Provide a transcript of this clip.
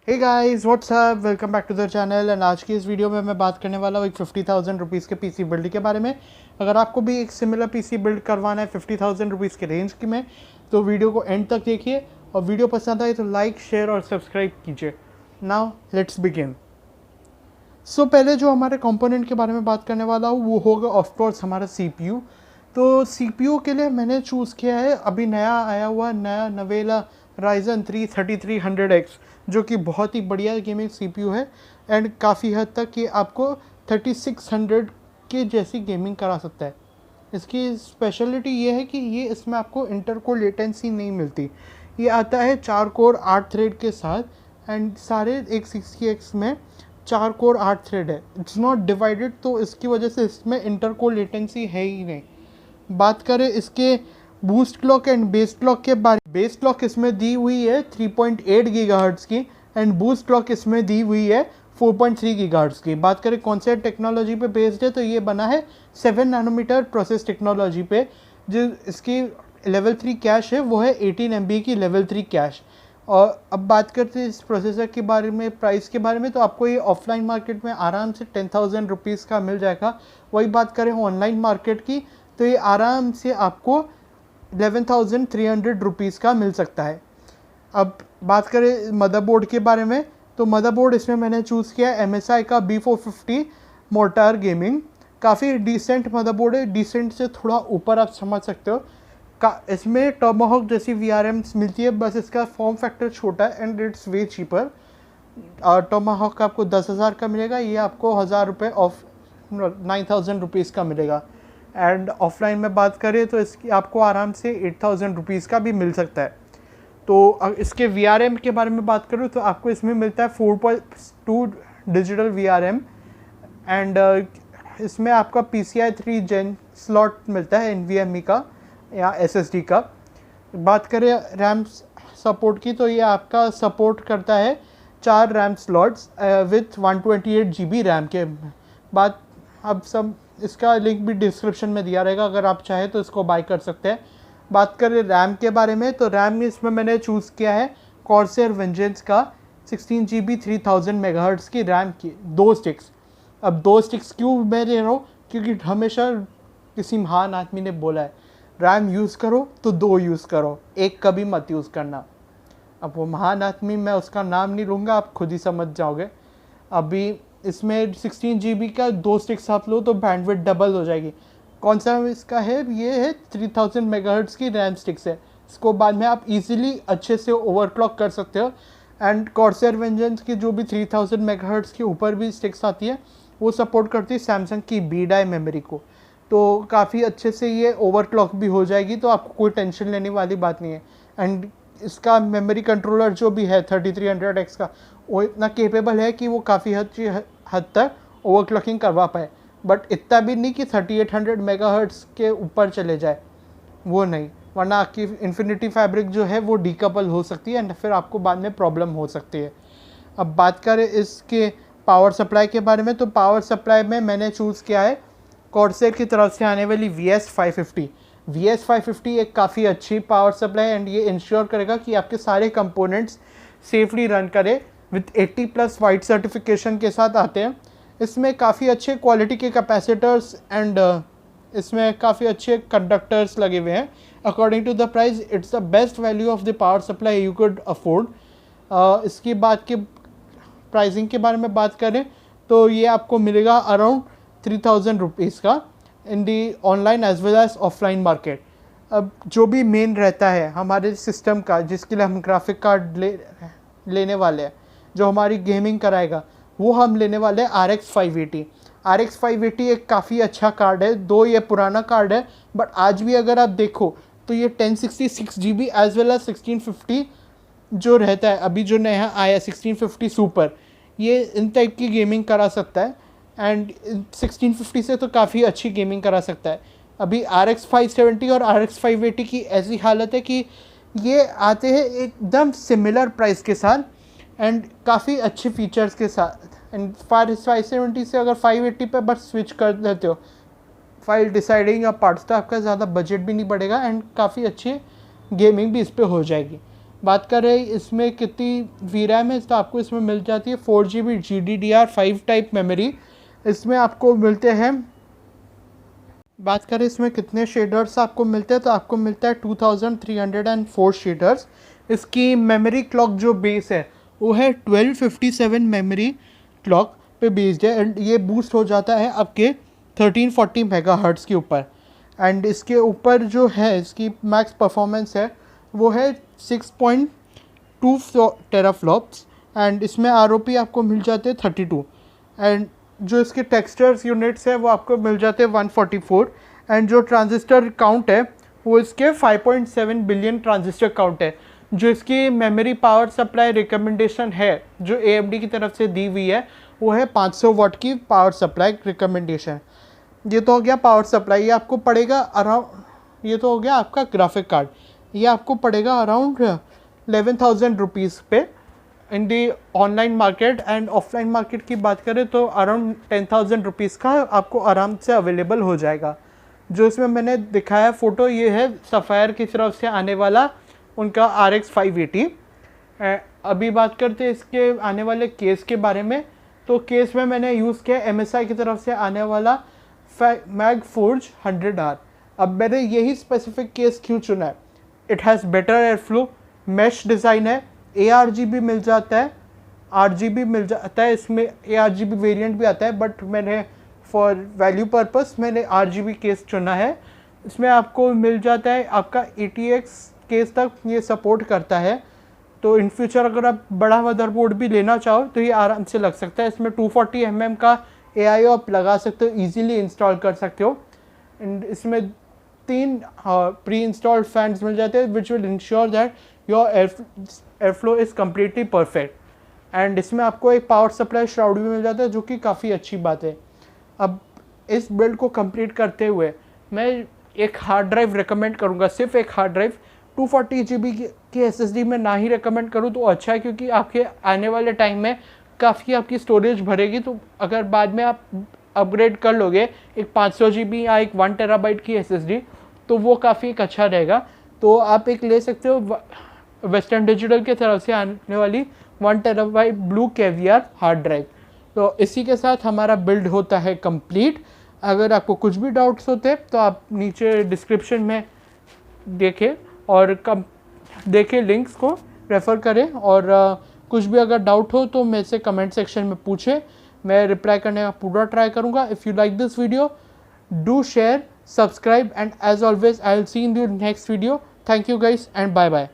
Hey guys what's up, welcome back to the channel. And आज की इस वीडियो में मैं बात करने वाला हूँ एक 50,000 रुपीज़ के पीसी बिल्ड के बारे में। अगर आपको भी एक सिमिलर पीसी बिल्ड करवाना है 50,000 रुपीज़ के रेंज की में, तो वीडियो को एंड तक देखिए और वीडियो पसंद आए तो लाइक, शेयर और सब्सक्राइब कीजिए। Now let's begin. सो पहले जो हमारे कंपोनेंट के बारे में बात करने वाला हूँ वो होगा ऑफकोर्स हमारा CPU। तो CPU के लिए मैंने चूज़ किया है अभी नया आया हुआ नवेला Ryzen 3 3300X, जो कि बहुत ही बढ़िया गेमिंग CPU है एंड काफ़ी हद तक ये आपको 3600 के जैसी गेमिंग करा सकता है। इसकी स्पेशलिटी ये है कि ये इसमें आपको इंटरकोर लेटेंसी नहीं मिलती। ये आता है 4 कोर 8 थ्रेड के साथ एंड सारे एक 60X में 4 कोर 8 थ्रेड है। इट्स नॉट डिवाइडेड, तो इसकी वजह से इसमें इंटरकोर लेटेंसी है ही नहीं। बात करें इसके boost clock and base clock के बारे में, बेस क्लॉक इसमें दी हुई है 3.8 गीगाहर्ट्ज़ की एंड बूस्ट क्लॉक इसमें दी हुई है 4.3 गीगाहर्ट्ज़ की। बात करें कौन से टेक्नोलॉजी पे बेस्ड है, तो ये बना है 7 नैनोमीटर प्रोसेस टेक्नोलॉजी पे। जो इसकी लेवल 3 कैश है वो है 18 MB की लेवल 3 कैश। और अब बात करते हैं इस प्रोसेसर के बारे में, प्राइस के बारे में, तो आपको ये ऑफलाइन मार्केट में आराम से 10,000 रुपीज़ का मिल जाएगा। वही बात करें ऑनलाइन मार्केट की, तो ये आराम से आपको 11,300 रुपीज़ का मिल सकता है। अब बात करें मदरबोर्ड के बारे में, तो मदरबोर्ड इसमें मैंने चूज़ किया MSI का B450 मोर्टार गेमिंग। काफ़ी डिसेंट मदरबोर्ड है, डिसेंट से थोड़ा ऊपर आप समझ सकते हो। इसमें टॉमाहॉक जैसी VRMs मिलती है, बस इसका फॉर्म फैक्टर छोटा है एंड इट्स वे चीपर। और टॉमाहॉक का आपको 10,000 का मिलेगा, ये आपको 1,000 रुपये ऑफ 9,000 रुपीज़ का मिलेगा। एंड ऑफलाइन में बात करें तो इसकी आपको आराम से 8,000 रुपीज़ का भी मिल सकता है। तो इसके VRM के बारे में बात करूँ तो आपको इसमें मिलता है 4.2 डिजिटल VRM एंड इसमें आपका PCI 3 Gen स्लॉट मिलता है NVMe का या SSD का। बात करें रैम सपोर्ट की, तो ये आपका सपोर्ट करता है 4 RAM slots with 128 GB RAM के बाद। अब सब इसका लिंक भी डिस्क्रिप्शन में दिया रहेगा, अगर आप चाहें तो इसको बाय कर सकते हैं। बात करें रैम के बारे में, तो रैम में इसमें मैंने चूज़ किया है कॉर्सर वेंजेंस का 16 GB 3000 मेगाहर्ट्ज़ की रैम की 2 स्टिक्स। अब 2 स्टिक्स क्यों मैं ले रहा हूँ, क्योंकि हमेशा किसी महान आदमी ने बोला है रैम यूज़ करो तो 2 यूज़ करो, एक कभी मत यूज़ करना। अब वो महान आदमी, मैं उसका नाम नहीं लूँगा, आप खुद ही समझ जाओगे। अभी इसमें 16 GB का 2 स्टिक्स आप लो तो बैंडविड्थ डबल हो जाएगी। कौन सा इसका है, ये है 3000 मेगाहर्ट्ज़ की रैम स्टिक्स है। इसको बाद में आप इजीली अच्छे से ओवरक्लॉक कर सकते हो। एंड कॉर्सर वेंजेंस की जो भी 3000 मेगाहर्ट्ज़ के ऊपर भी स्टिक्स आती है वो सपोर्ट करती है सैमसंग की B-die मेमोरी को, तो काफ़ी अच्छे से ये ओवरक्लॉक भी हो जाएगी, तो आपको कोई टेंशन लेने वाली बात नहीं है। एंड इसका मेमोरी कंट्रोलर जो भी है 3300X का, वो इतना केपेबल है कि वो काफ़ी हद तक ओवरक्लॉकिंग करवा पाए, बट इतना भी नहीं कि 3800 मेगाहर्ट्ज़ के ऊपर चले जाए, वो नहीं, वरना आपकी इन्फिनिटी फैब्रिक जो है वो डीकपल हो सकती है एंड फिर आपको बाद में प्रॉब्लम हो सकती है। अब बात करें इसके पावर सप्लाई के बारे में, तो पावर सप्लाई में मैंने चूज़ किया है कॉर्सर की तरफ से आने वाली VS550। VS550 एक काफ़ी अच्छी पावर सप्लाई एंड ये इंश्योर करेगा कि आपके सारे कंपोनेंट्स सेफली रन करे विथ 80+ वाइट सर्टिफिकेशन के साथ आते हैं। इसमें काफ़ी अच्छे क्वालिटी के कैपेसिटर्स एंड इसमें काफ़ी अच्छे कंडक्टर्स लगे हुए हैं। According to the price it's the best value of the power supply you could afford. इसकी बात की प्राइसिंग के बारे में बात करें तो ये आपको मिलेगा अराउंड 3,000 रुपीज़ का in the online as well as offline market. अब जो भी मेन रहता है हमारे सिस्टम का, जिसके लिए हम ग्राफिक कार्ड लेने वाले हैं, जो हमारी गेमिंग कराएगा, वो हम लेने वाले हैं RX 580। RX 580 एक काफ़ी अच्छा कार्ड है, दो ये पुराना कार्ड है, बट आज भी अगर आप देखो तो ये 1066 GB एज वेल एज 1650 जो रहता है, अभी जो नया आया 1650 सुपर, ये इन टाइप की गेमिंग करा सकता है एंड 1650 से तो काफ़ी अच्छी गेमिंग करा सकता है। अभी RX 570 और RX 580 की ऐसी हालत है कि ये आते हैं एकदम सिमिलर प्राइस के साथ एंड काफ़ी अच्छे फीचर्स के साथ। एंड 570 से अगर 580 पे बस स्विच कर देते हो फाइल डिसाइडिंग या पार्ट्स, तो आपका ज़्यादा बजट भी नहीं बढ़ेगा एंड काफ़ी अच्छी गेमिंग भी इस पर हो जाएगी। बात करें इसमें कितनी वी रैम है, तो आपको इसमें मिल जाती है 4 GB GDDR5 टाइप मेमोरी। इसमें आपको मिलते हैं, बात करें इसमें कितने शेडर्स आपको मिलते हैं, तो आपको मिलता है 2304 शेडर्स। इसकी मेमोरी क्लॉक जो बेस है वो है 1257 मेमोरी क्लॉक पे बेस्ड है, एंड ये बूस्ट हो जाता है आपके 1340 मेगाहर्ट्ज़ के ऊपर। एंड इसके ऊपर जो है इसकी मैक्स परफॉर्मेंस है वो है 6.2 टेराफ्लॉप्स, एंड इसमें ROP आपको मिल जाते हैं 32, एंड जो इसके टेक्सचर्स यूनिट्स है वो आपको मिल जाते हैं 144, एंड जो ट्रांजिस्टर काउंट है वो इसके 5.7 बिलियन ट्रांजिस्टर काउंट है। जो इसकी मेमोरी पावर सप्लाई रिकमेंडेशन है जो AMD की तरफ से दी हुई है वो है 500 वाट की पावर सप्लाई रिकमेंडेशन। ये तो हो गया पावर सप्लाई। ये आपको पड़ेगा अराउंड, ये तो हो गया आपका ग्राफिक कार्ड, ये आपको पड़ेगा अराउंड 11,000 रुपीज़ पे in the online market. And offline market की बात करें तो अराउंड 10,000 रुपीज़ का आपको आराम से अवेलेबल हो जाएगा। जो इसमें मैंने दिखाया फ़ोटो ये है सफ़ायर की तरफ से आने वाला उनका RX 580। अभी बात करते हैं इसके आने वाले केस के बारे में, तो केस में मैंने यूज़ किया MSI की तरफ से आने वाला मैग फोर्ज 100R। अब मैंने यही स्पेसिफिक केस क्यों चुना है, it has better air flow, mesh design है, ARGB मिल जाता है, RGB मिल जाता है, इसमें ARGB वेरिएंट भी आता है, बट मैंने फॉर वैल्यू पर्पस मैंने RGB केस चुना है। इसमें आपको मिल जाता है आपका ATX केस तक ये सपोर्ट करता है, तो इन फ्यूचर अगर आप बड़ा मदरबोर्ड भी लेना चाहो तो ये आराम से लग सकता है। इसमें 240 mm का AIO आप लगा सकते हो, ईजिली इंस्टॉल कर सकते हो। एंड इसमें 3 प्री इंस्टॉल्ड फैंस मिल जाते हैं which will ensure that your air flow is completely perfect. And इसमें आपको एक पावर सप्लाई श्राउड भी मिल जाता है जो कि काफ़ी अच्छी बात है। अब इस बिल्ड को कंप्लीट करते हुए मैं एक हार्ड ड्राइव रिकमेंड करूँगा, सिर्फ एक हार्ड ड्राइव। 240 GB की SSD में ना ही रिकमेंड करूँ तो अच्छा है, क्योंकि आपके आने वाले टाइम में काफ़ी आपकी स्टोरेज भरेगी। तो अगर बाद में आप अपग्रेड कर लोगे एक 500 GB या एक 1 TB की SSD, तो वो काफ़ी एक अच्छा रहेगा। तो आप एक ले सकते हो वेस्टर्न डिजिटल के तरफ से आने वाली 1 TB blue caviar hard drive. तो इसी के साथ हमारा बिल्ड होता है कंप्लीट। अगर आपको कुछ भी डाउट्स होते तो आप नीचे डिस्क्रिप्शन में देखें और देखें लिंक्स को रेफ़र करें, और कुछ भी अगर डाउट हो तो मेरे से कमेंट सेक्शन में पूछें, मैं रिप्लाई करने का पूरा ट्राई करूँगा। If you like this video, do share, subscribe, and as always I will see you in the next video. Thank you guys and bye bye.